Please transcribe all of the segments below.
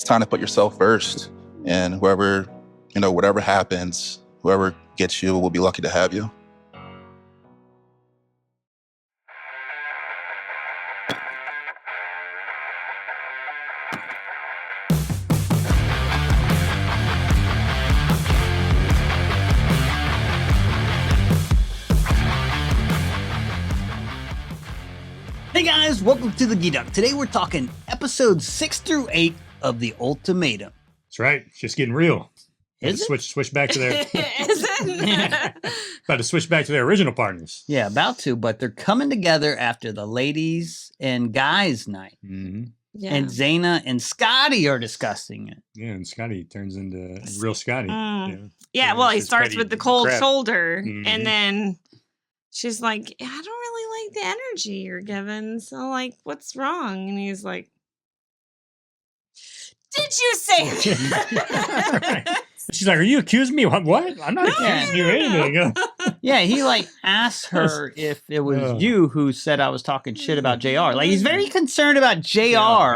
It's time to put yourself first, and whoever, whatever happens, whoever gets you will be lucky to have you. Hey guys, welcome to the Geek Duck. Today we're talking episodes 6 through 8 of the Ultimatum. That's right. It's just getting real. Is it? Switch back to their Is it? about to switch back to their original partners. Yeah, about to, but they're coming together after the ladies and guys night. Mm-hmm. Yeah. And Zena and Scotty are discussing it. Yeah, and Scotty turns into real Scotty. Yeah, well, he it's starts petty with the cold crap. shoulder, Mhm. and then she's like, I don't really like the energy you're giving, so, like, what's wrong? And he's like, did you say it? Right. She's like, are you accusing me? What? I'm not accusing you of anything. Yeah, he asked her if it was you who said I was talking shit about JR. Like, he's very concerned about JR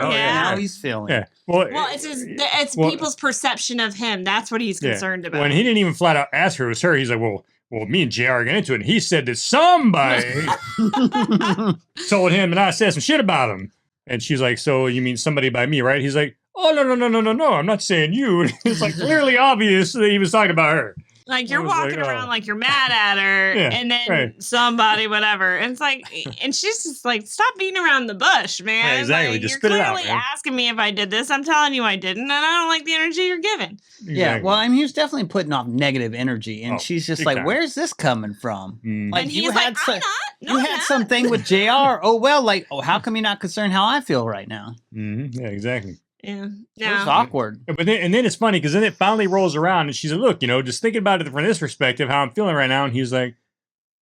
and yeah. how he's feeling. Yeah. Well, It's people's perception of him. That's what he's concerned about. When he didn't even flat out ask her it was her, he's like, well, me and JR got into it, and he said that somebody told him, and I said some shit about him. And she's like, so you mean somebody by me, right? He's like, oh, no, I'm not saying you. It's like clearly obvious that he was talking about her. Like, you're I was walking like, around like you're mad at her, Yeah, and then right. somebody, whatever. And it's like, and she's just like, stop beating around the bush, man. Yeah, exactly. Like, Just you're spit it out, clearly man. asking me if I did this. I'm telling you I didn't, and I don't like the energy you're giving. Yeah, Exactly. well, I mean, he was definitely putting off negative energy, and Oh, she's just big like, time. where's this coming from? Mm. Like, And you he's had like, I'm not. No, you I'm had not. something with JR. Oh, well, how come you're not concerned how I feel right now? Mhm. Yeah, exactly. Yeah. It was No. awkward. But then it's funny because then it finally rolls around and she's like, look, just thinking about it from this perspective, how I'm feeling right now. And he's like,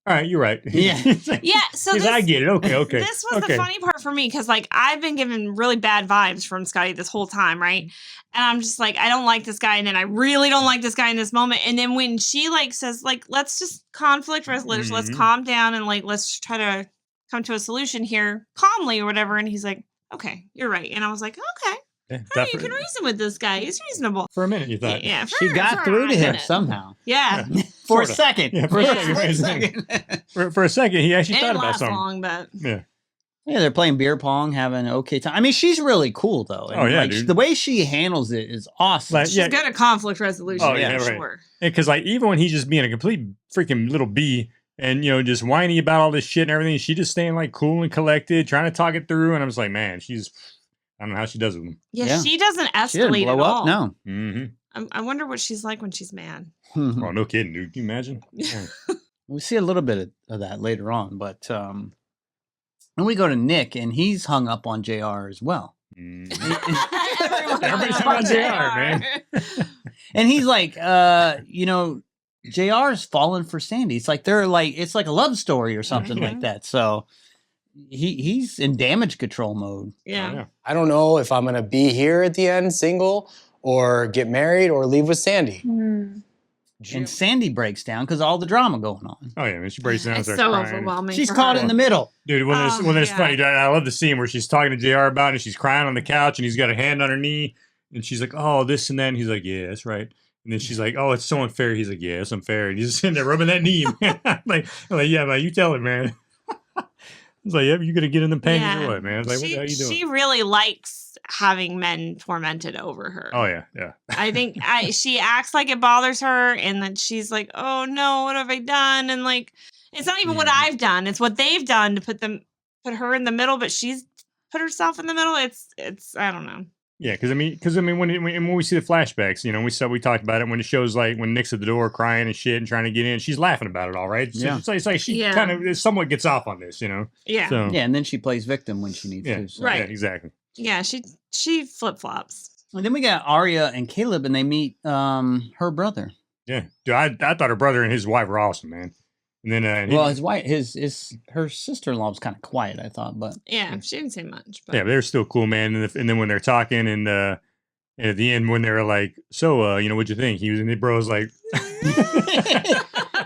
all right, you're right. Yeah. He's like, Yeah, so he's like, I get it. Okay. This was the funny part for me because, like, I've been given really bad vibes from Scotty this whole time, right? And I'm just like, I don't like this guy, and then I really don't like this guy in this moment. And then when she says, let's just conflict resolution, let's Mhm. calm down, and let's try to come to a solution here calmly or whatever. And he's like, okay, you're right. And I was like, okay, Yeah, all right, you can reason with this guy. He's reasonable. for a minute, you thought. Yeah, She got through to him somehow. Yeah. For a Sorta. second. Yeah, for a second. For a second, he actually It thought didn't about last something. long, but Yeah. Yeah, they're playing beer pong, having an okay time. I mean, she's really cool, though. And, Oh, yeah, dude. the way she handles it is awesome. Like, she's yeah. good at conflict resolution. Oh, yeah, for right. sure. Because even when he's just being a complete freaking little bee and, just whiny about all this shit and everything, she just staying cool and collected, trying to talk it through. And I was like, man, I don't know how she does with him. Yeah, Yeah. she doesn't She didn't escalate blow at up. all. No. Mm-hmm. I wonder what she's like when she's mad. Oh, no kidding, dude. Can you imagine? Yeah. We see a little bit of that later on, but then we go to Nick, and he's hung up on JR as well. Mm. Everybody's talking about JR, man. And he's like, JR's fallen for Sandy. It's like it's like a love story or something Mhm. like that. So he's in damage control mode. Yeah. Oh, yeah. I don't know if I'm going to be here at the end single or get married or leave with Sandy. And Sandy breaks down because all the drama going on. Oh, yeah, man. She breaks down and It's starts so crying. overwhelming. She's for caught her. in the middle. Dude, when there's yeah. funny, I love the scene where she's talking to JR about it and she's crying on the couch and he's got a hand on her knee and she's like, oh, this and that. And he's like, yeah, that's right. And then she's like, oh, it's so unfair. He's like, yeah, it's unfair. And he's just sitting there rubbing that knee. I'm like, yeah, man, you tell it, man. I was like, yeah, you gonna get in the panties or what, man? I was like, what the hell you doing? She really likes having men tormented over her. Oh, yeah. I think she acts like it bothers her, and then she's like, "Oh no, what have I done?" And it's not even what I've done; it's what they've done to put her in the middle. But she's put herself in the middle. It's I don't know. Yeah, because when we see the flashbacks, we talked about it when it shows when Nick's at the door crying and shit and trying to get in, she's laughing about it all, right? So Yeah. it's like she kind of somewhat gets off on this, Yeah, So, Yeah, and then she plays victim when she needs yeah, to. So. Right. Yeah, exactly. yeah. She flip flops. And then we got Arya and Caleb, and they meet her brother. Yeah, dude, I thought her brother and his wife were awesome, man. And then, His wife, her sister-in-law was kind of quiet, I thought, but Yeah, she didn't say much. But yeah, but they're still cool, man. And then when they're talking and at the end when they were like, so, what'd you think? He was, and the bro's like,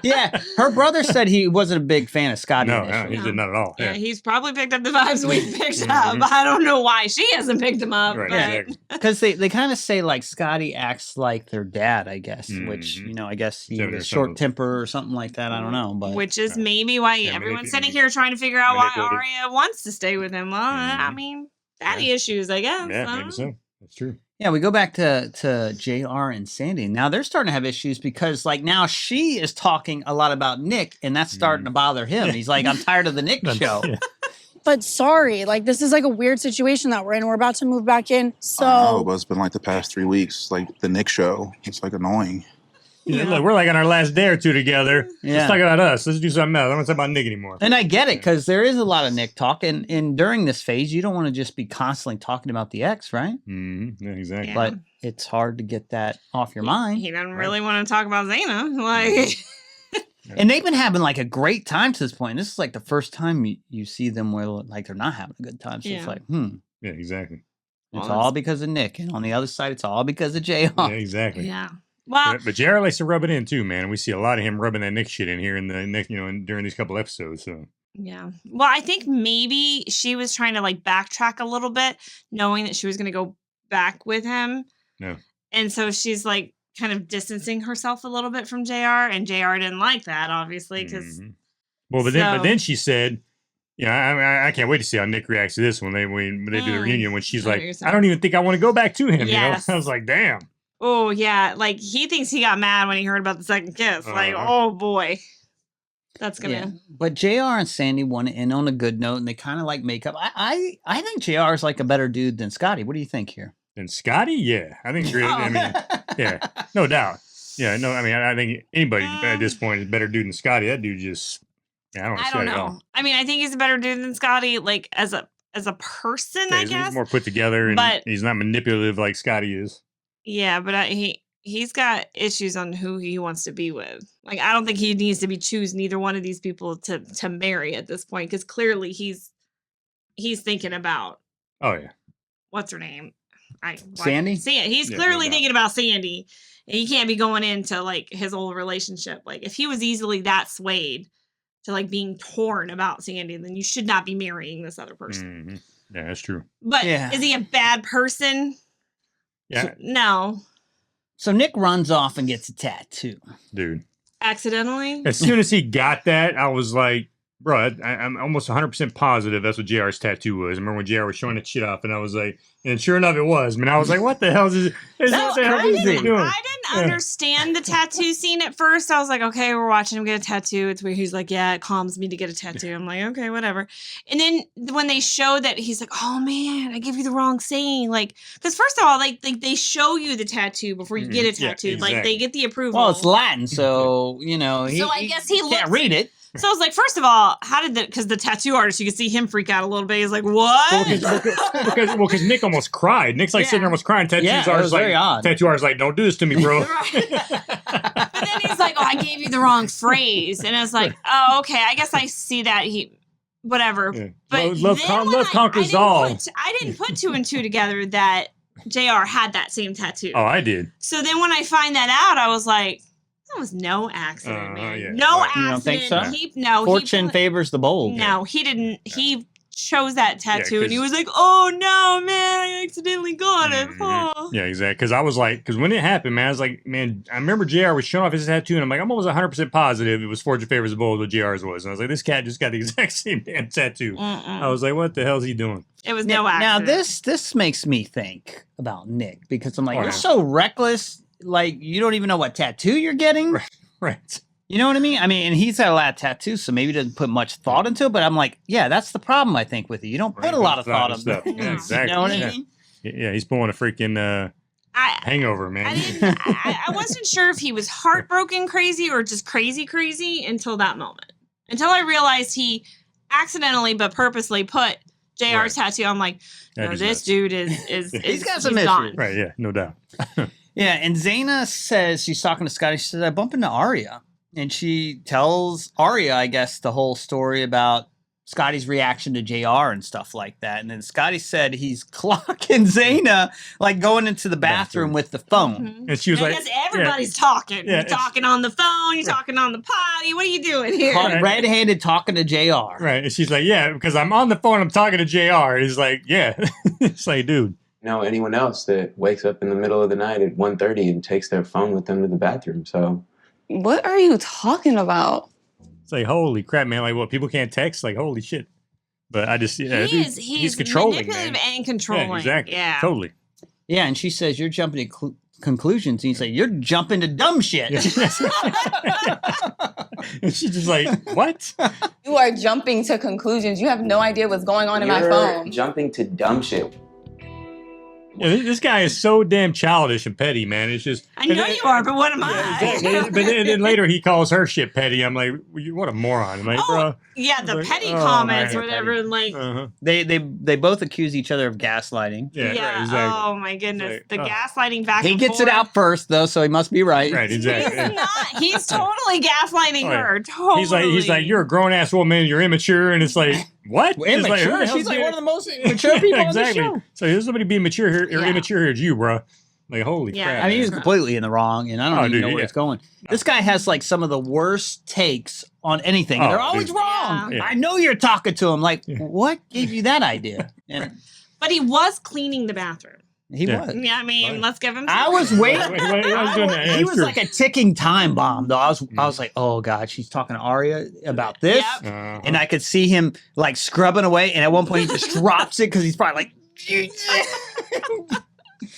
Yeah, her brother said he wasn't a big fan of Scotty No, initially. he did not at all. Yeah, Yeah. he's probably picked up the vibes we picked up. I don't know why she hasn't picked him up. Right, but exactly. Because they kind of say like Scotty acts like their dad, I guess, which, Mhm. you know, I guess he So was there's short some- temper or something like that. I don't know. But which is maybe why Yeah, everyone's sitting here trying to figure out why manipulative. Arya wants to stay with him. Well, I mean, daddy issues, I guess. Yeah, I don't maybe know. so. That's true. yeah, we go back to JR and Sandy. Now they're starting to have issues because like now she is talking a lot about Nick and that's starting to bother him. He's like, I'm tired of the Nick show. Yeah. But sorry, like this is like a weird situation that we're in. We're about to move back in. So I know, but it's been like the past 3 weeks, like the Nick show. It's like annoying. Yeah, look, we're like on our last day or two together. Yeah. Let's talk about us. Let's do something else. I don't want to talk about Nick anymore. And I get it because there is a lot of Nick talk. And during this phase, you don't want to just be constantly talking about the ex, right? Yeah, exactly. Yeah. But it's hard to get that off your mind. He doesn't really want to talk about Zena. Like, And they've been having like a great time to this point. This is like the first time you see them where like they're not having a good time. So it's Yeah. like, Yeah, exactly. it's Well, all because of Nick. And on the other side, it's all because of JR. Yeah, exactly. yeah. Well, But JR likes to rub it in too, man. We see a lot of him rubbing that Nick shit in here in the Nick, during these couple episodes. So yeah. Well, I think maybe she was trying to like backtrack a little bit, knowing that she was going to go back with him. No. And so she's like kind of distancing herself a little bit from JR, and JR didn't like that, obviously, because well, but So- then she said, I can't wait to see how Nick reacts to this when they do the reunion. When she's I know like, what you're saying. I don't even think I want to go back to him. Yes. I was like, damn. oh yeah, like he thinks he got mad when he heard about the second kiss. Like, Uh-huh. oh boy, that's gonna. Yeah. But JR and Sandy want to end on a good note and they kind of like make up. I think JR is like a better dude than Scotty. What do you think here? And Scotty, yeah, I think. I mean, yeah, no doubt. Yeah, no, I mean, I think anybody at this point is a better dude than Scotty. That dude just, I don't, I see don't it at all. know. I mean, I think he's a better dude than Scotty, like as a person, Yeah, I he's guess. more put together, and But- he's not manipulative like Scotty is. Yeah, but he's got issues on who he wants to be with. Like, I don't think he needs to be choosing either one of these people to marry at this point, because clearly he's thinking about Oh yeah, what's her name, Sandy? He's Yeah, clearly no doubt. thinking about Sandy, and he can't be going into like his old relationship. Like, if he was easily that swayed to like being torn about Sandy, then you should not be marrying this other person. Yeah, that's true. But Yeah. is he a bad person? Yeah, No, So Nick runs off and gets a tattoo. dude. accidentally. As soon as he got that, I was like, bro, I'm almost 100% positive that's what JR's tattoo was. I remember when JR was showing that shit off, and I was like, and sure enough, it was. I mean, I was like, what the hell is this? That's What the hell is crazy. he doing? I didn't understand the tattoo scene at first. I was like, okay, we're watching him get a tattoo. It's where he's like, yeah, it calms me to get a tattoo. I'm like, okay, whatever. And then when they show that, he's like, oh man, I gave you the wrong saying. Like, because first of all, like they show you the tattoo before you get a Yeah, tattoo. Like, exactly. they get the approval. Well, it's Latin, so, you know, So I guess he can't looks- read it. So I was like, first of all, how did because the tattoo artist, you could see him freak out a little bit. He's like, what? Because Nick almost cried. Nick's like Yeah. sitting there almost crying. Tattoo Yeah, it artist was like, very odd. tattoo artist like, don't do this to me, bro. But then he's like, oh, I gave you the wrong phrase. And I was like, oh, okay, I guess I see that whatever. Yeah. But Love then when conquers didn't all. I didn't put two and two together that JR had that same tattoo. Oh, I did. So then when I find that out, I was like, that was no accident, man. Yeah. No Right. You don't accident. think so? Fortune favors the bold. No, he didn't. He chose that tattoo, and he 'cause- was like, "Oh no, man! I accidentally got it." Oh. Yeah, exactly. Because I was like, because when it happened, man, I was like, man, I remember JR was showing off his tattoo, and I'm like, I'm almost 100% positive it was Fortune favors the bold what JR's was. And I was like, this cat just got the exact same damn tattoo. I was like, what the hell is he doing? It was Now, no accident. now this makes me think about Nick because I'm like, Oh, you're yeah. so reckless. Like, you don't even know what tattoo you're getting. Right. You know what I mean? I mean, and he's got a lot of tattoos, so maybe he doesn't put much thought into it. But I'm like, yeah, that's the problem, I think, with you. You don't put Right, a lot of thought and into stuff. it. Yeah, exactly. You know what I Yeah. mean? Yeah, he's pulling a freaking I hangover, man. I didn't. I wasn't sure if he was heartbroken crazy or just crazy until that moment. Until I realized he accidentally but purposely put JR's tattoo. I'm like, That no, is this nuts. dude is He's got some issues. gone. Right, yeah, no doubt. Yeah, and Zena says, she's talking to Scotty, she says, I bump into Arya. And she tells Arya, I guess, the whole story about Scotty's reaction to JR and stuff like that. And then Scotty said he's clocking Zena, like going into the bathroom with the phone. Mhm. And she was I like, guess everybody's talking. Yeah, You're talking on the phone. You're talking on the pod. buddy. What are you doing here? Caught red-handed talking to JR. Right. And she's like, yeah, because I'm on the phone. I'm talking to JR. He's like, yeah. It's like, dude. Anyone else that wakes up in the middle of the night at 1:30 and takes their phone with them to the bathroom. So What are you talking about? It's like, holy crap, man. Like, what, people can't text? Like, holy shit. But I just, He's controlling, manipulative man. and controlling. Yeah, exactly. Yeah. Totally. Yeah, and she says, you're jumping to conclusions. And he's like, you're jumping to dumb shit. And she's just like, what? You are jumping to conclusions. You have no idea what's going on in my phone. Jumping to dumb shit. Yeah, this guy is so damn childish and petty, man. It's just. I know you are, but what am I? Exactly. But then later he calls her shit petty. I'm like, what a moron. I'm like, bro. Yeah, the like, petty oh, comments man, or whatever. petty. Like, Uh-huh. They both accuse each other of gaslighting. Yeah, yeah. right, exactly. Oh my goodness, Like, the gaslighting back. He and gets forth. it out first, though, so he must be right. Right, exactly. He's not. He's totally gaslighting Oh, yeah. her. Totally. He's like, you're a grown ass woman. You're immature, and it's like, what? It's like, who Immature? the hell's She's like being- one of the most mature people exactly. on the show. So there's somebody being mature here, or Yeah. immature here. It's you, bro. Like, holy Yeah, crap. I mean, he's man. completely in the wrong, and I don't Oh, even dude, know where yeah. it's going. This guy has like some of the worst takes on anything. Oh, They're always dude. wrong. Yeah. I know you're talking to him. Like, Yeah. what gave you that idea? And But he was cleaning the bathroom. he Yeah. was. Yeah, I mean, Right. let's give him. I some was credit. waiting. I was doing that. Yeah, He it's was true. like a ticking time bomb, though. I was like, oh god, she's talking to Arya about this, Yep. Uh-huh. and I could see him like scrubbing away, and at one point he just drops it because he's probably like,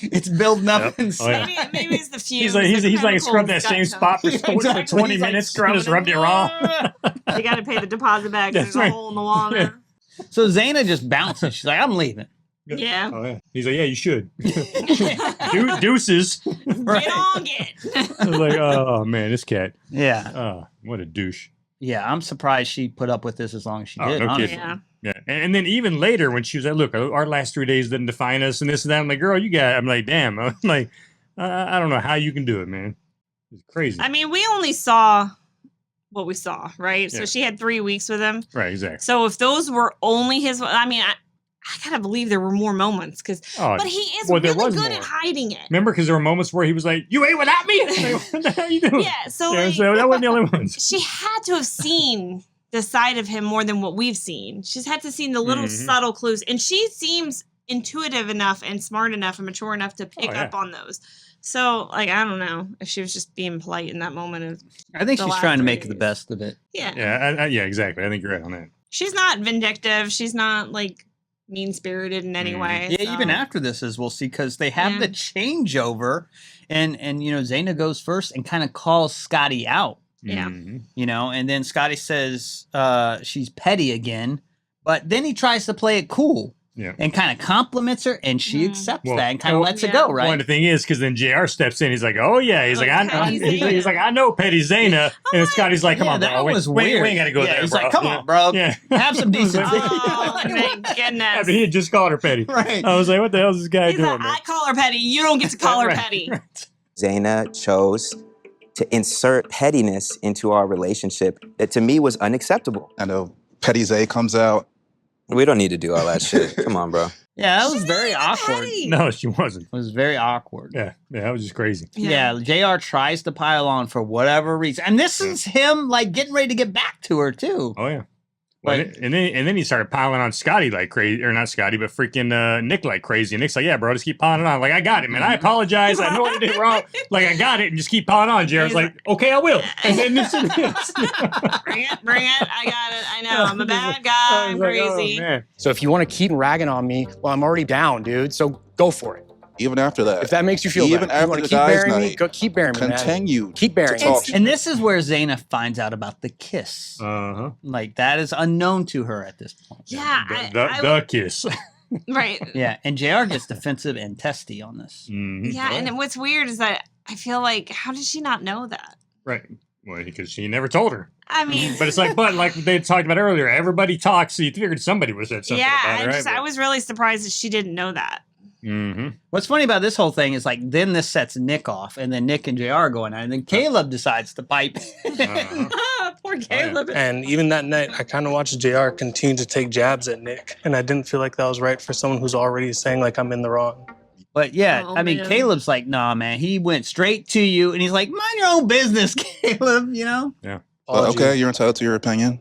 it's building up Yep. inside. Oh, yeah. Maybe it's the fumes. He's like the scrubbed that chemicals same got spot for, to him. for Exactly. 20 He's, like, minutes and scrubbing just rubbed it raw. You got to pay the deposit back. That's There's right. a hole in the wall now. So Zena just bounces. She's like, I'm leaving. Yeah. Oh, yeah. He's like, yeah, you should. Deuces. Right. Get on, get. I was like, oh, man, this cat. Yeah, Oh, what a douche. yeah. I'm surprised she put up with this as long as she Oh, did. no honestly. kidding. Yeah. Yeah. And then even later when she was like, look, our last 3 days didn't define us and this and that. I'm like, girl, you got it. I'm like, damn. I'm like, I don't know how you can do it, man. It's crazy. I mean, we only saw what we saw, right? So Yeah. she had 3 weeks with him. Right, exactly. So if those were only his, I mean, I gotta believe there were more moments because, Oh, but he is well, there really was good more. at hiding it. remember, because there were moments where he was like, you ate without me? Like, what the hell are you doing? Yeah. So, Yeah, like, so that wasn't the only ones. she had to have seen the side of him more than what we've seen. She's had to see the little Mhm. subtle clues, and she seems intuitive enough and smart enough and mature enough to pick Oh, yeah. up on those. So, like, I don't know if she was just being polite in that moment. Of, I think The she's last trying to 3 make the days. best of it. yeah. Yeah, yeah, exactly. I think you're right on that. She's not vindictive. She's not like mean spirited in any Mhm. way. Yeah, even so- after this, as we'll see, because they have Yeah. the changeover, and you know, Zena goes first and kind of calls Scotty out, Yeah. Mhm. you know, and then Scotty says she's petty again, but then he tries to play it cool Yeah. and kind of compliments her, and she Mhm. accepts Well, that and kind of well, lets it yeah. go, right? Well, the thing is, because then JR steps in, he's like, "Oh yeah," he's Like, like, Petty he's like, "I know Petty Zena," and then Scotty's like, "Come Yeah, on, that bro, was we weird. ain't got to go Yeah, there, he's bro." like, "Come Yeah. on, bro, Yeah, have some decency." Oh, my goodness. After he had just called her Petty, Right. I was like, "What the hell is this guy He's doing?" like, man? I call her petty. You don't get to call her Right. petty. Zena chose to insert pettiness into our relationship that to me was unacceptable. I know Petty Zay comes out. We don't need to do all that shit. Come on, bro. Yeah, that was She's very not even awkward. petty. No, she wasn't. It was very awkward. Yeah, that was just crazy. Yeah, JR tries to pile on for whatever reason. And this is him like getting ready to get back to her too. Oh yeah. Well, Like- and then he started piling on Scotty like crazy, or not Scotty, but freaking Nick like crazy. And Nick's like, "Yeah, bro, just keep piling on." Like, I got it, man. I apologize. I know what I did wrong. Like, I got it, and just keep piling on. JR's like, "Okay, I will." And then this and this. Bring it. I got it. I know. I'm a bad guy. I I'm was like, oh, crazy. man. So if you want to keep ragging on me, well, I'm already down, dude. So go for it. Even after that, If that makes you feel Even better. You after want the to keep guys' burying me? night, Go keep burying me, man. continue Keep burying to me. talk shit. And this is where Zena finds out about the kiss. Uh-huh. Like that is unknown to her at this point. Yeah. The kiss. Right. Yeah, and JR gets defensive and testy on this. Mhm. Yeah. And what's weird is that I feel like, how did she not know that? Right. Well, because she never told her. I mean, But it's like they talked about earlier, everybody talks, so you figured somebody was said something yeah. about it, right? I was really surprised that she didn't know that. Mm-hmm. What's funny about this whole thing is like then this sets Nick off, and then Nick and JR going on, and then Caleb decides to pipe. Uh-huh. Poor Caleb. And even that night, I kind of watched JR continue to take jabs at Nick. And I didn't feel like that was right for someone who's already saying, like, I'm in the wrong. But yeah, Oh, I mean, man. Caleb's like, nah, man. He went straight to you, and he's like, mind your own business, Caleb. You know? But okay, you're entitled to your opinion.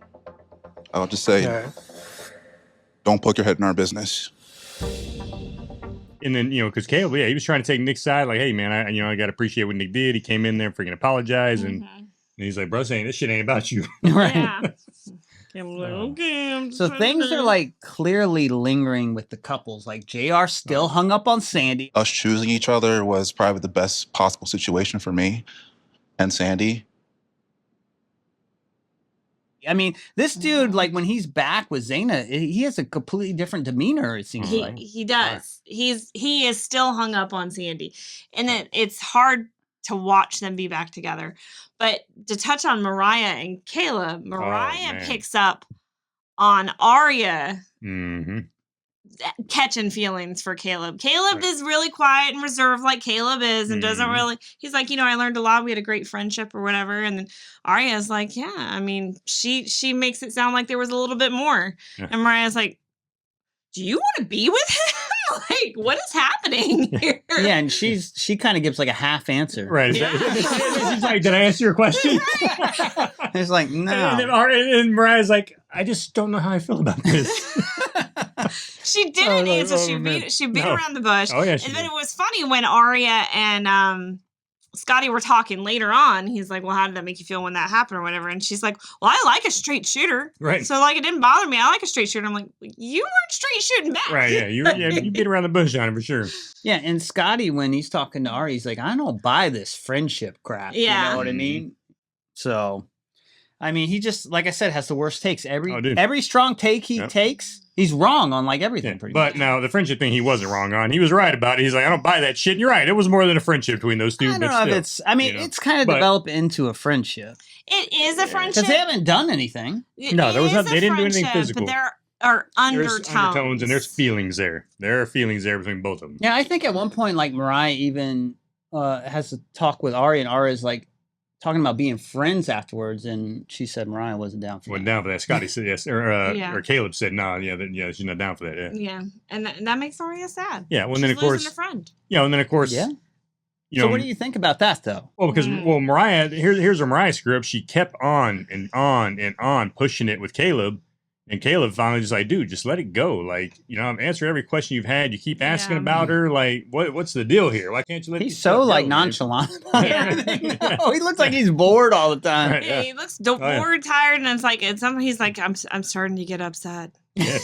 I'll just say, All right. don't poke your head in our business. And then, because Caleb, he was trying to take Nick's side, like, hey, man, I got to appreciate what Nick did. He came in there and freaking apologized. And he's like, bro, saying this shit ain't about you. Right. Yeah. I'm like, okay, I'm just So trying things to- are like clearly lingering with the couples. Like JR still hung up on Sandy. Us choosing each other was probably the best possible situation for me and Sandy. I mean, this dude, like when he's back with Zena, he has a completely different demeanor, it seems like. He does. He is still hung up on Sandy, and it's hard to watch them be back together. But to touch on Mariah and Caleb, Mariah picks up on Arya catching feelings for Caleb. Caleb is really quiet and reserved like Caleb is and doesn't really, he's like, I learned a lot. We had a great friendship or whatever. And then Arya's like, yeah, I mean, she makes it sound like there was a little bit more. Yeah. And Mariah's like, do you want to be with him? Like, what is happening here? Yeah, and she kind of gives like a half answer. Right. She's like, did I answer your question? It's like, no. And Mariah's like, I just don't know how I feel about this. She didn't answer. She beat around the bush. Oh, yeah, and then it was funny when Arya and Scotty were talking later on. He's like, well, how did that make you feel when that happened or whatever? And she's like, well, I like a straight shooter. Right. So, like, it didn't bother me. I like a straight shooter. I'm like, you weren't straight shooting back. Right, yeah. You beat around the bush on it for sure. Yeah, and Scotty, when he's talking to Arya, he's like, I don't buy this friendship crap. Yeah. You know what I mean? So, I mean, he just, like I said, has the worst takes. Every strong take he takes, he's wrong on like everything. Pretty much. But now the friendship thing he wasn't wrong on. He was right about it. He's like, I don't buy that shit. And you're right. It was more than a friendship between those two. I don't know if it's. I mean, it's kind of developed into a friendship. It is a friendship because they haven't done anything. No, there was nothing. They didn't do anything physical. But there are undertones. There's undertones and there's feelings there. There are feelings there between both of them. Yeah, I think at one point, like Mariah even has to talk with Arya, and Arya's like talking about being friends afterwards, and she said Mariah wasn't down for that. Scotty said yes, or Caleb said no. Yeah, she's not down for that. Yeah, and that makes Arya sad. Yeah, well, then of course, a friend. Yeah, and then of course, So what do you think about that though? Well, because Mariah, here's where Mariah screwed up. She kept on and on and on pushing it with Caleb. And Caleb finally just like, dude, just let it go. Like, answer every question you've had. You keep asking about her. Like, what's the deal here? Why can't you let He's so like nonchalant about everything. No, he looks like he's bored all the time. Right, he looks bored, tired, and it's like he's like, I'm starting to get upset. Yeah.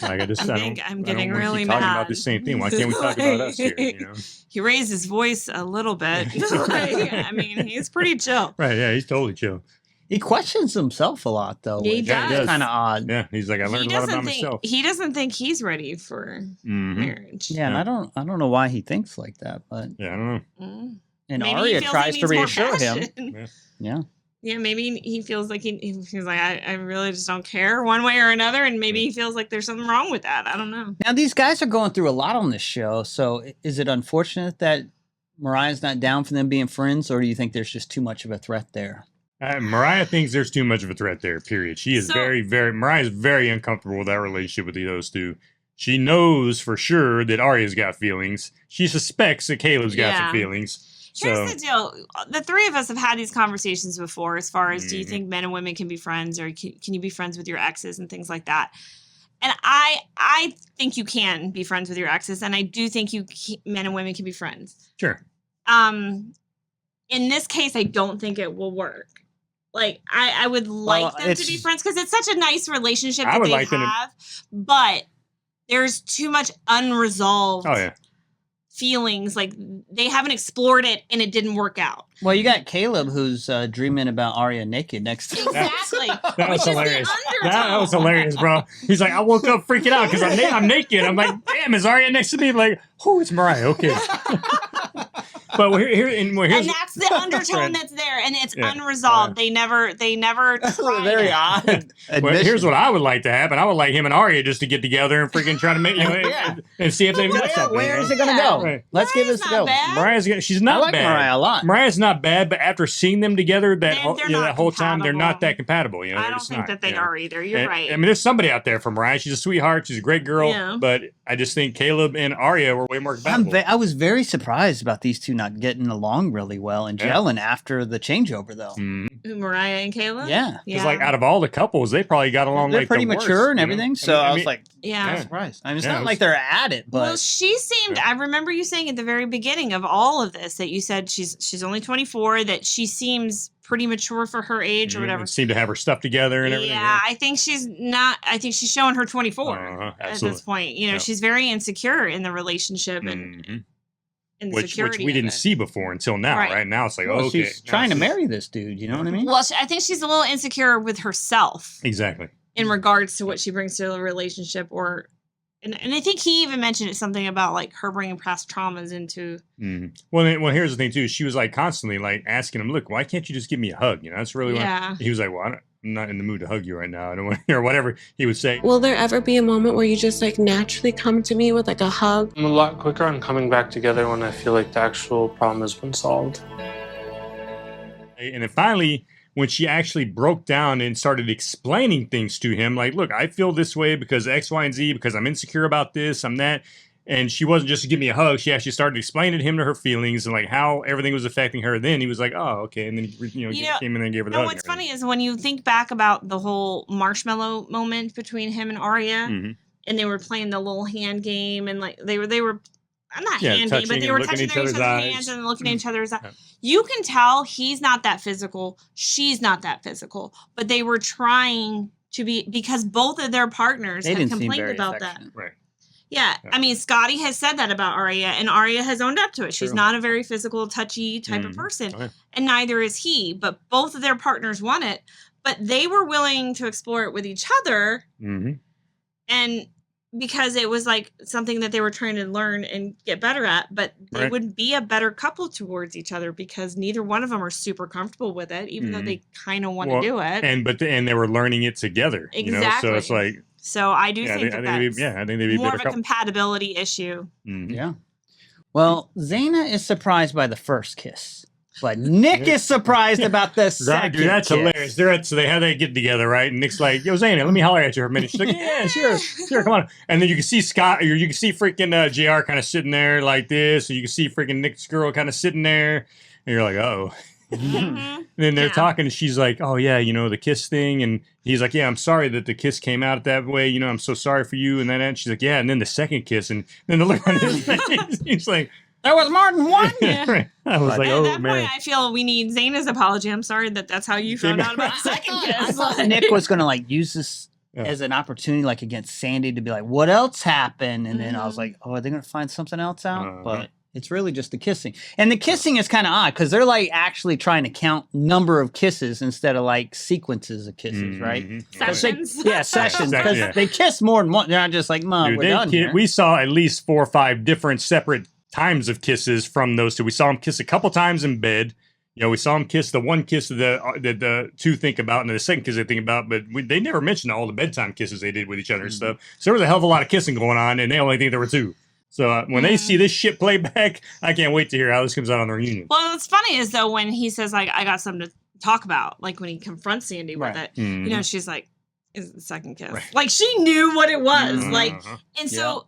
I'm getting really mad. Talking about the same thing. Why can't we talk about us here? He raised his voice a little bit. I mean, he's pretty chill. Right? Yeah, he's totally chill. He questions himself a lot, though. He does. It's kind of odd. Yeah, he's like, I learned a lot about myself. He doesn't think he's ready for marriage. Yeah, and I don't know why he thinks like that, but yeah, I don't know. And Maybe Arya tries to reassure him. Yeah. Yeah, maybe he feels like he's like, I really just don't care one way or another, and maybe he feels like there's something wrong with that. I don't know. Now these guys are going through a lot on this show, so is it unfortunate that Mariah's not down for them being friends, or do you think there's just too much of a threat there? Mariah thinks there's too much of a threat there, period. She is Mariah's very uncomfortable with that relationship with those two. She knows for sure that Arya's got feelings. She suspects that Caleb's got some feelings. Here's the deal. The three of us have had these conversations before as far as do you think men and women can be friends, or can you be friends with your exes and things like that? And I think you can be friends with your exes, and I do think men and women can be friends. Sure. In this case, I don't think it will work. Like, I would like them to be friends because it's such a nice relationship that they have, but there's too much unresolved feelings. Like, they haven't explored it and it didn't work out. Well, you got Caleb who's dreaming about Arya naked next to him. Exactly. That was hilarious. That was hilarious, bro. He's like, I woke up freaking out because I'm naked. I'm like, damn, is Arya next to me? I'm like, oh, it's Mariah. Okay. But here's and that's the undertone that's there, and it's unresolved. They never tried. Very odd. Well, here's what I would like to happen. I would like him and Arya just to get together and freaking try to make and see if they've got something. Where is it going to go? Right. Let's give this a go. She's not I like bad. Mariah a lot. Mariah's not bad, but after seeing them together that whole time, they're not that compatible. I don't think that they are either. You're right. I mean, there's somebody out there for Mariah. She's a sweetheart. She's a great girl. But I just think Caleb and Arya were way more compatible. I was very surprised about these two not getting along really well and gelling after the changeover though. Mhm. Who, Mariah and Kayla? Yeah. Because like out of all the couples, they probably got along They're like pretty the mature worst, and you know? everything. So I was like, Yeah. I'm surprised. I mean, it's Yeah, not it like was- they're at it, but Well, she seemed. I remember you saying at the very beginning of all of this that you said she's only 24. That she seems pretty mature for her age or Mhm. whatever. And seemed to have her stuff together and everything. Yeah, I think she's not. I think she's showing her 24 at absolutely. this point. You know, Yeah. she's very insecure in the relationship and Mhm. in the Which security. we of didn't it. see before until now, Right. right? Now it's like, well, okay. she's now trying to it's- marry this dude. You know what I mean? Well, I think she's a little insecure with herself Exactly. in regards to what she brings to the relationship, or. And I think he even mentioned it, something about like her bringing past traumas into. Mhm. Well, here's the thing too. She was like constantly like asking him, "Look, why can't you just give me a hug?" You know, that's really Yeah. what he was like. Well, I'm not in the mood to hug you right now. I don't want, or whatever he would say. Will there ever be a moment where you just like naturally come to me with like a hug? I'm a lot quicker on coming back together when I feel like the actual problem has been solved. And then finally, when she actually broke down and started explaining things to him, like, look, I feel this way because X, Y, and Z, because I'm insecure about this, I'm that. And she wasn't just to give me a hug. She actually started explaining to him her feelings and like how everything was affecting her. Then he was like, oh, okay. And then he came in and gave her the And hug. what's funny is when you think back about the whole marshmallow moment between him and Arya, Mhm. and they were playing the little hand game, and like they were. I'm not Yeah, hand game, but touching they and were looking touching each each other's other's eyes. hands and looking at each other's eyes. Yeah. You can tell he's not that physical. She's not that physical. But they were trying to be, because both of their partners they have didn't seem complained very about that. affectionate. Right. Yeah. I mean, Scotty has said that about Arya, and Arya has owned up to it. She's True. not a very physical, touchy type of Mhm. person, Oh, yeah. and neither is he. But both of their partners want it, but they were willing to explore it with each other, Mm-hmm. and because it was like something that they were trying to learn and get better at, but they Right. would be a better couple towards each other because neither one of them are super comfortable with it, even though they kind of want to do it. And they were learning it together. You know? So it's Exactly. like, So I do yeah, think I think that's I think they'd be more better of a couple. compatibility issue. Mhm. Yeah. Well, Zena is surprised by the first kiss, but Nick is surprised about the second Dude, that's kiss. hilarious. So they had that get together, right? And Nick's like, "Yo, Zena, let me holler at you for a minute." She's like, "Yeah, sure, come on." And then you can see Scott, or you can see freaking JR kind of sitting there like this, and you can see freaking Nick's girl kind of sitting there, and you're like, "Oh." And then they're talking, and she's like, "Oh yeah, the kiss thing," and he's like, "Yeah, I'm sorry that the kiss came out that way. I'm so sorry for you." And then she's like, "Yeah," and then the second kiss, and then the look on his face, he's like, "There was more than one." Right. I was like, At "Oh that man." point, I feel we need Zena's apology. I'm sorry that's how you found out about the second I kiss. thought Nick was gonna like use this Yeah. as an opportunity, like against Sandy, to be like, "What else happened?" And then I was like, "Oh, are they gonna find something else out?" But it's really just the kissing, and the kissing is kind of odd because they're like actually trying to count number of kisses instead of like sequences of kisses, right? Mhm. 'Cause they- Sessions. yeah, sessions. Because Yeah. they kiss more than one. They're not just like, "Mom, Dude, we're done here." we saw at least 4 or 5 different separate times of kisses from those two. We saw him kiss a couple times in bed. We saw him kiss the one kiss that the two think about, and the second kiss they think about. But they never mentioned all the bedtime kisses they did with each other and stuff. So there was a hell of a lot of kissing going on, and they only think there were 2. So when they see this shit play back, I can't wait to hear how this comes out on the reunion. Well, what's funny is though when he says like I got something to talk about, like when he confronts Sandy with Right. it, Mhm. she's like, "Is it the second kiss?" Like she knew what it was, like, Uh-huh. and so.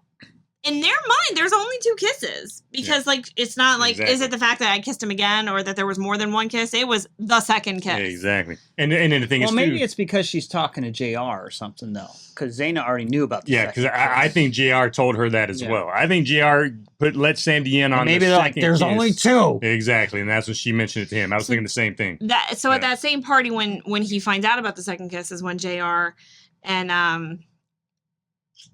In their mind, there's only 2 kisses because, like, it's not like, is Exactly. it the fact that I kissed him again or that there was more than one kiss? It was the second kiss. Yeah, exactly. And then the thing Well, is, maybe too, it's because she's talking to JR or something, though. Because Zena already knew about the yeah, because second I kiss. think JR told her that as Yeah. well. I think JR let Sandy in And on maybe the they're like, second "There's kiss. only 2. Exactly, and that's when she mentioned it to him. I was thinking the same thing. At that same party when he finds out about the second kiss is when JR and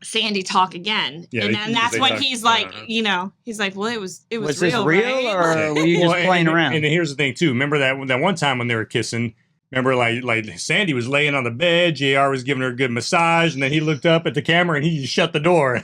Sandy talk again. Yeah, and they- then that's they when talk- he's like, uh-huh. he's like, well, it was Was real, this real, right? or were you just Well, playing and, around?" And here's the thing too. Remember that one time when they were kissing? Remember, like Sandy was laying on the bed, JR was giving her a good massage, and then he looked up at the camera and he just shut the door.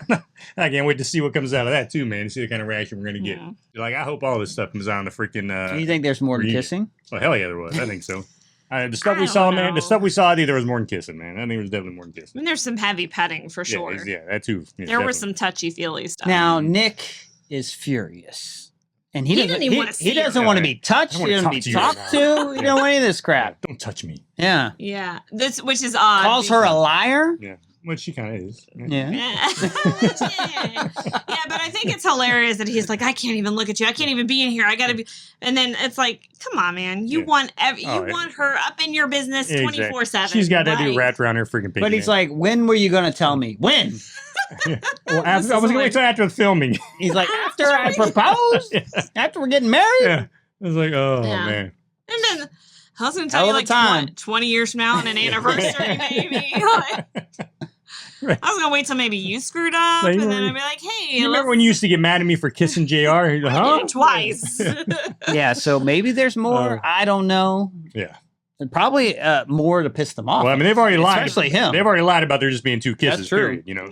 I can't wait to see what comes out of that too, man. See the kind of reaction we're gonna get. Like, I hope all this stuff comes out on the freaking. Do you think there's more than reunion. kissing? Oh hell yeah, there was. I think so. The stuff I we don't saw, man. The know. stuff we saw, I think there was more than kissing, man. I think there was definitely more than I kissing. mean, there's some heavy petting for sure. Yeah, that too. Yeah, There definitely. was some touchy-feely stuff. Now Nick is furious, and he He doesn't. didn't even wanna see He doesn't her. want to be touched. I He wanna doesn't talk be to you right talked now. to. He don't want any of this crap. Don't touch me. Yeah. Yeah, which is odd. Calls her a liar. Yeah. Well, she kind of is. Yeah. Yeah, but I think it's hilarious that he's like, I can't even look at you. I can't even be in here. I gotta be. And then it's like, come on, man. You want want her up in your business 24/7. She's got that dude wrapped around her freaking pinky. But he's like, when were you gonna tell me? When? Well, I was gonna wait till after the filming. He's like, after I propose, after we're getting married. Yeah. I was like, oh man. And then I was gonna tell you like 20 years from now on an anniversary, maybe. Like, I was gonna wait till maybe you screwed up, and then I'd be like, "Hey, you remember when you used to get mad at me for kissing JR? He's like, huh? Twice." Yeah, so maybe there's more. I don't know. Yeah, and probably more to piss them off. Well, I mean, they've already lied, especially him. They've already lied about there just being 2 kisses. That's true. Period, you know,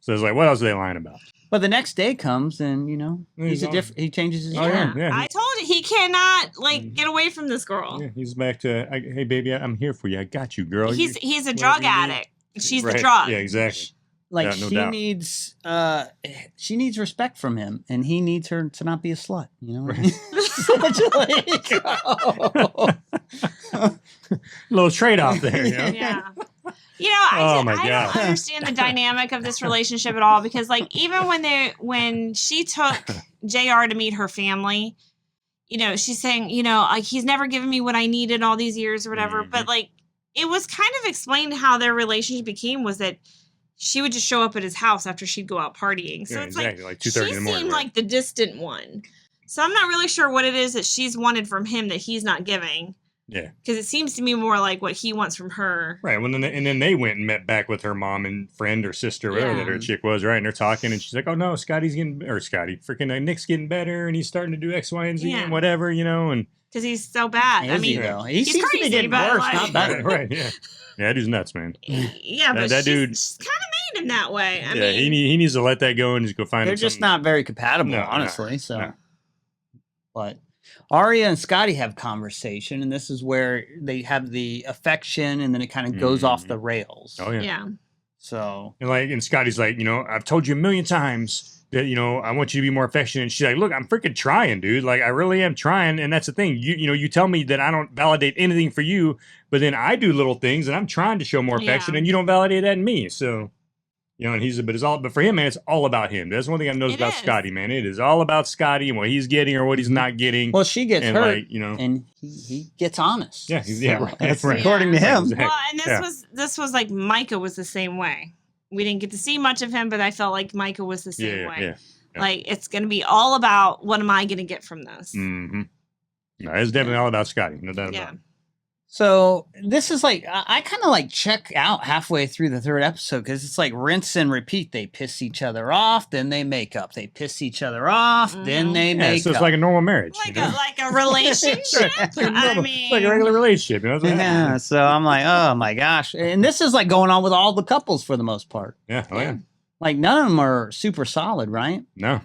so it's like, what else are they lying about? But the next day comes, and you know, he changes his mind. Yeah. I told you he cannot get away from this girl. Yeah, he's back to, hey baby, I'm here for you. I got you, girl. He's a drug addict. She's the drug. Yeah, exactly. Like no she needs respect from him, and he needs her to not be a slut. You know, little trade off there. You know? Yeah. You know, I don't understand the dynamic of this relationship at all because, like, even when she took JR to meet her family, you know, she's saying, you know, like he's never given me what I needed all these years or whatever. Mm-hmm. But like, it was kind of explained how their relationship became was that she would just show up at his house after she'd go out partying. So it's like 2:30 in the morning. Seemed like the distant one. So I'm not really sure what it is that she's wanted from him that he's not giving. Yeah. Because it seems to me more like what he wants from her. Right. Well, and then they went and met back with her mom and friend or sister, whatever that her chick was, right? And they're talking, and she's like, oh, no, Nick's getting better, and he's starting to do X, Y, and Z and whatever, you know, and... Because he's so bad. I mean, he seems crazy, to be getting worse, not better. Right, yeah. Yeah, that dude's nuts, man. Yeah, but that dude... she's kind of made him that way. I mean... he needs to let that go and just go find They're just not very compatible, honestly, so... No. But... Arya and Scotty have conversation, and this is where they have the affection, and then it kind of goes off the rails. Oh, yeah. Yeah. So... And Scotty's like, you know, I've told you a million times that, you know, I want you to be more affectionate. And she's like, look, I'm freaking trying, dude. Like, I really am trying. And that's the thing. You know, you tell me that I don't validate anything for you, but then I do little things, and I'm trying to show more affection, and you don't validate that in me. So... You know, and but for him, man, it's all about him. That's one thing I know about Scotty, man. It is all about Scotty and what he's getting or what he's not getting. Well, she gets hurt, like, you know, and he gets honest. Yeah, that's right. According to him. Well, and this was like Micah was the same way. We didn't get to see much of him, but I felt like Micah was the same way. Yeah. Like it's going to be all about what am I going to get from this? Mm-hmm. No, it's definitely all about Scotty. No doubt about it. So this is like, I kind of like check out halfway through the 3rd episode because it's like rinse and repeat. They piss each other off, then they make up. They piss each other off, then they make up. So it's like a normal marriage. Like a relationship. It's like a regular relationship. You know? Yeah, so I'm like, oh my gosh. And this is like going on with all the couples for the most part. Yeah, oh yeah. Like none of them are super solid, right? No,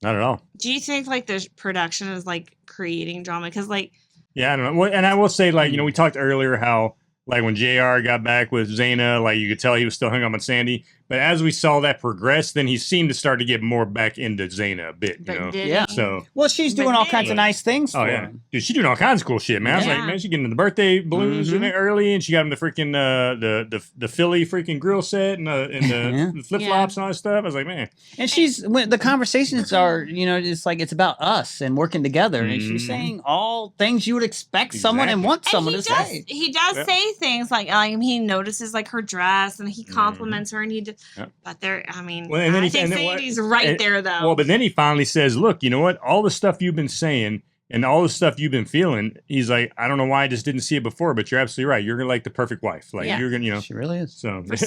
not at all. Do you think like the production is like creating drama? Because like... Yeah, I don't know. And I will say, like, you know, we talked earlier how, like, when JR got back with Zena, like, you could tell he was still hung up on Sandy. But as we saw that progress, then he seemed to start to get more back into Zena a bit, you know? Yeah. So, well, she's doing all kinds of nice things for him. Dude, she's doing all kinds of cool shit, man. I was like, man, she's getting the birthday balloons in there early, and she got him the freaking, the Philly freaking grill set and the flip-flops and all that stuff. I was like, man. And the conversations are, you know, it's like, it's about us and working together. And she's saying all things you would expect someone and want someone to say. He does say things like, he notices like her dress and he compliments her and he just, but there, I mean, I think Sandy's right there though. Well, but then he finally says, look, you know what? All the stuff you've been saying and all the stuff you've been feeling, he's like, I don't know why I just didn't see it before, but you're absolutely right. You're like the perfect wife. Like you're gonna, you know, she really is. So, but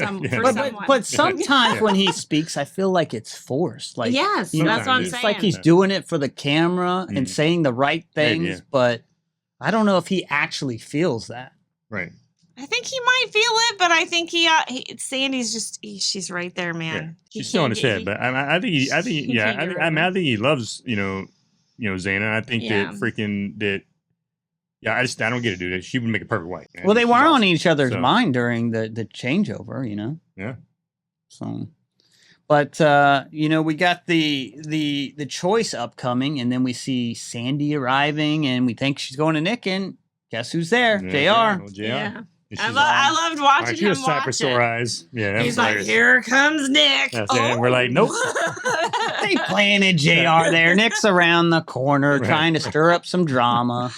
sometimes when he speaks, I feel like it's forced. Like, yes, that's what I'm saying. It's like he's doing it for the camera and saying the right things, but I don't know if he actually feels that. Right. I think he might feel it, but I think Sandy's just she's right there, man. She's still on his head, but I think he loves you know Zena. I think that I don't get it, dude. She would make a perfect wife. Man. Well, they were on each other's mind during the changeover, you know. Yeah. So, but you know, we got the choice upcoming, and then we see Sandy arriving, and we think she's going to Nick, and guess who's there? JR. Yeah. I loved watching Aren't him you a sight for watch sore it. eyes? Yeah, that He's was like, hilarious. here comes Nick. That's it. And we're like, nope. They planted JR there. Nick's around the corner Right. trying to stir up some drama.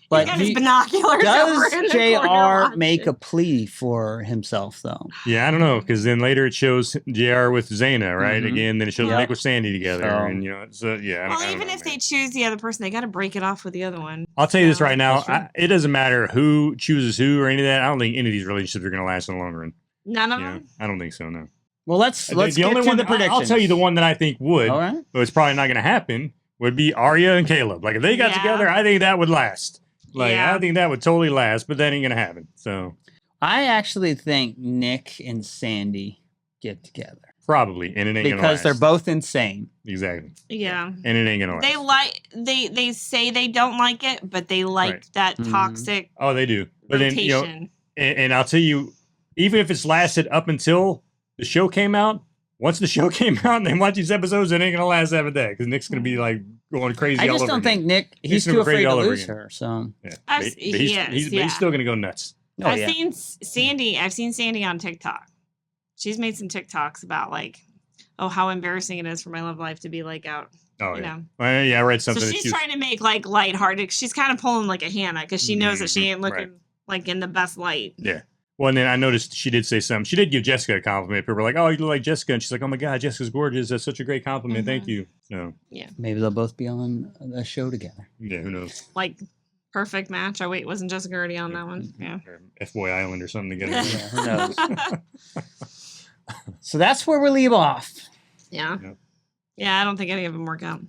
But got his binoculars does over in the corner JR make a plea for himself, though? Yeah, I don't know, because then later it shows JR with Zena, right? Mhm. Again, then it shows Yep. Nick with Sandy together, So- and you know, it's yeah. I Well, don't even know, if man. they choose the other person, they got to break it off with the other one. I'll tell you this So- right now, That's true. it doesn't matter who chooses who or any of that. I don't think any of these relationships are going to last in the long run. None of You know, them. I don't think so. No. Well, let's The get only to one the I'll predictions. tell you the one that I think would, All right. but it's probably not going to happen. Would be Arya and Caleb. Like if they got Yeah. together, I think that would last. Like Yeah. I think that would totally last, but that ain't going to happen. So I actually think Nick and Sandy get together probably, and it ain't going to because last. they're both insane. Exactly, Yeah. and it ain't going to last. They say they don't like it, but they like Right. that Mhm. toxic Oh, they do. But then rotation. you know, and I'll tell you, even if it's lasted up until the show came out, once the show came out and they watch these episodes, it ain't gonna last after that because Nick's gonna be like going crazy. I all just over don't again. think Nick. He's He's gonna too go crazy afraid to all over lose again. her. So. Yeah. I've But s- yes, but yeah. he's still gonna go nuts. Oh, I've yeah. seen Sandy. I've seen Sandy on TikTok. She's made some TikToks about like, oh, how embarrassing it is for my love life to be like out. Oh you yeah. know. Well, yeah, I read So something. that she's she was- trying to make like lighthearted. She's kind of pulling like a Hannah because she knows that she ain't looking right. like in the best light. Yeah. Well, and then I noticed she did say something. She did give Jessica a compliment. People were like, "Oh, you look like Jessica," and she's like, "Oh my God, Jessica's gorgeous. That's such a great compliment. Mm-hmm. Thank you." So Maybe they'll both be on a show together. yeah, who knows? Like perfect match. Oh wait, wasn't Jessica already on that one? Yeah. Or F Boy Island or something together. Yeah, who knows? So that's where we leave off. Yeah. Yep. Yeah, I don't think any of them work out.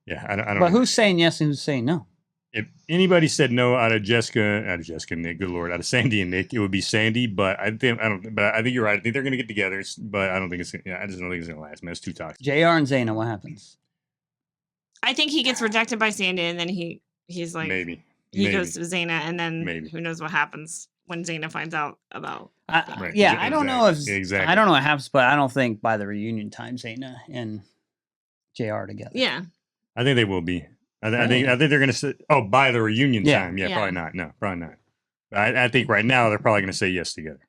Yeah, I don't. But who's saying yes and who's saying no? If anybody said no out of Jessica and Nick, good lord, out of Sandy and Nick, it would be Sandy. But I think you're right. I think they're gonna get together. But I don't think it's. Yeah, I just don't think it's gonna last. Man, it's too toxic. JR and Zena, what happens? I think he gets rejected by Sandy, and then he's like Maybe he goes to Zena, and then Maybe. who knows what happens when Zena finds out about. Right. Yeah, I don't know if Exactly. I don't know what happens, but I don't think by the reunion time Zena and JR together. Yeah. I think they will be. I think they're gonna say. Oh, by the reunion Yeah. time. Yeah, Yeah. probably not. No, probably not. I think right now they're probably gonna say yes together.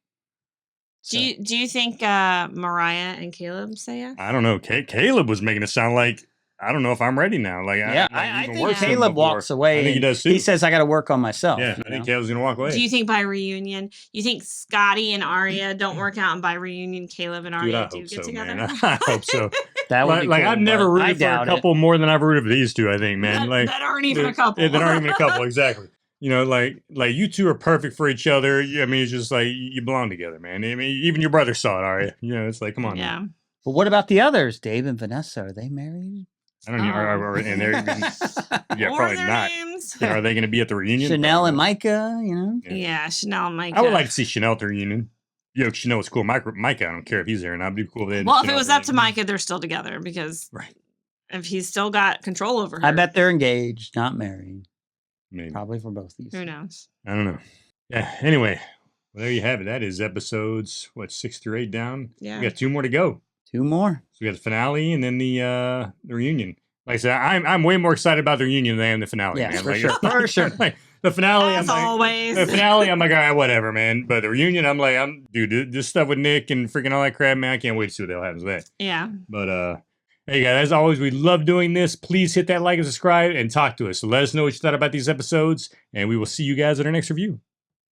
Do you think Mariah and Caleb say yes? I don't know. Caleb was making it sound like I don't know if I'm ready now. Like I even think worse than Caleb before. walks away. I think he and does too. He says, "I got to work on myself." Yeah, you I think know? Caleb's gonna walk away. Do you think by reunion, you think Scotty and Arya don't work out, and by reunion, Caleb and Dude, Arya I do hope get so, together? man. I hope so. That would be like cool, I've never but I rooted for a doubt it. couple more than I've rooted for these two. I think, man. That aren't even a couple. Yeah, that aren't even a couple. Exactly. You know, like you two are perfect for each other. I mean, it's just like you belong together, man. I mean, even your brother saw it, Arya. You know, it's like, come on. Yeah. Man. But what about the others? Dave and Vanessa, are they married? I don't know. And they're yeah, Or probably their not. names. You know, are they going to be at the reunion? Chanel and Micah, you know? Yeah, Chanel and Micah. I would like to see Chanel at the reunion. Yo, Chanel was cool. Micah, I don't care if he's there, and I'd be cool if they had Well, if Chanel it was at up the to reunion. Micah, they're still together because Right. if he's still got control over her, I bet they're engaged, not married. Maybe. Probably for both these. who knows? I don't know. Yeah. Anyway, well, there you have it. That is episodes 6 through 8 down. Yeah. We got 2 more to go. 2 more. So we got the finale and then the reunion. Like I said, I'm way more excited about the reunion than I am the finale. Yeah, man. for Like, sure. For sure. like, the finale, As I'm like, always. the finale, I'm like, all right, whatever, man. But the reunion, I'm like, dude, this stuff with Nick and freaking all that crap, man. I can't wait to see what the hell happens with that. Yeah. But hey guys, as always, we love doing this. Please hit that like and subscribe and talk to us. So let us know what you thought about these episodes, and we will see you guys at our next review.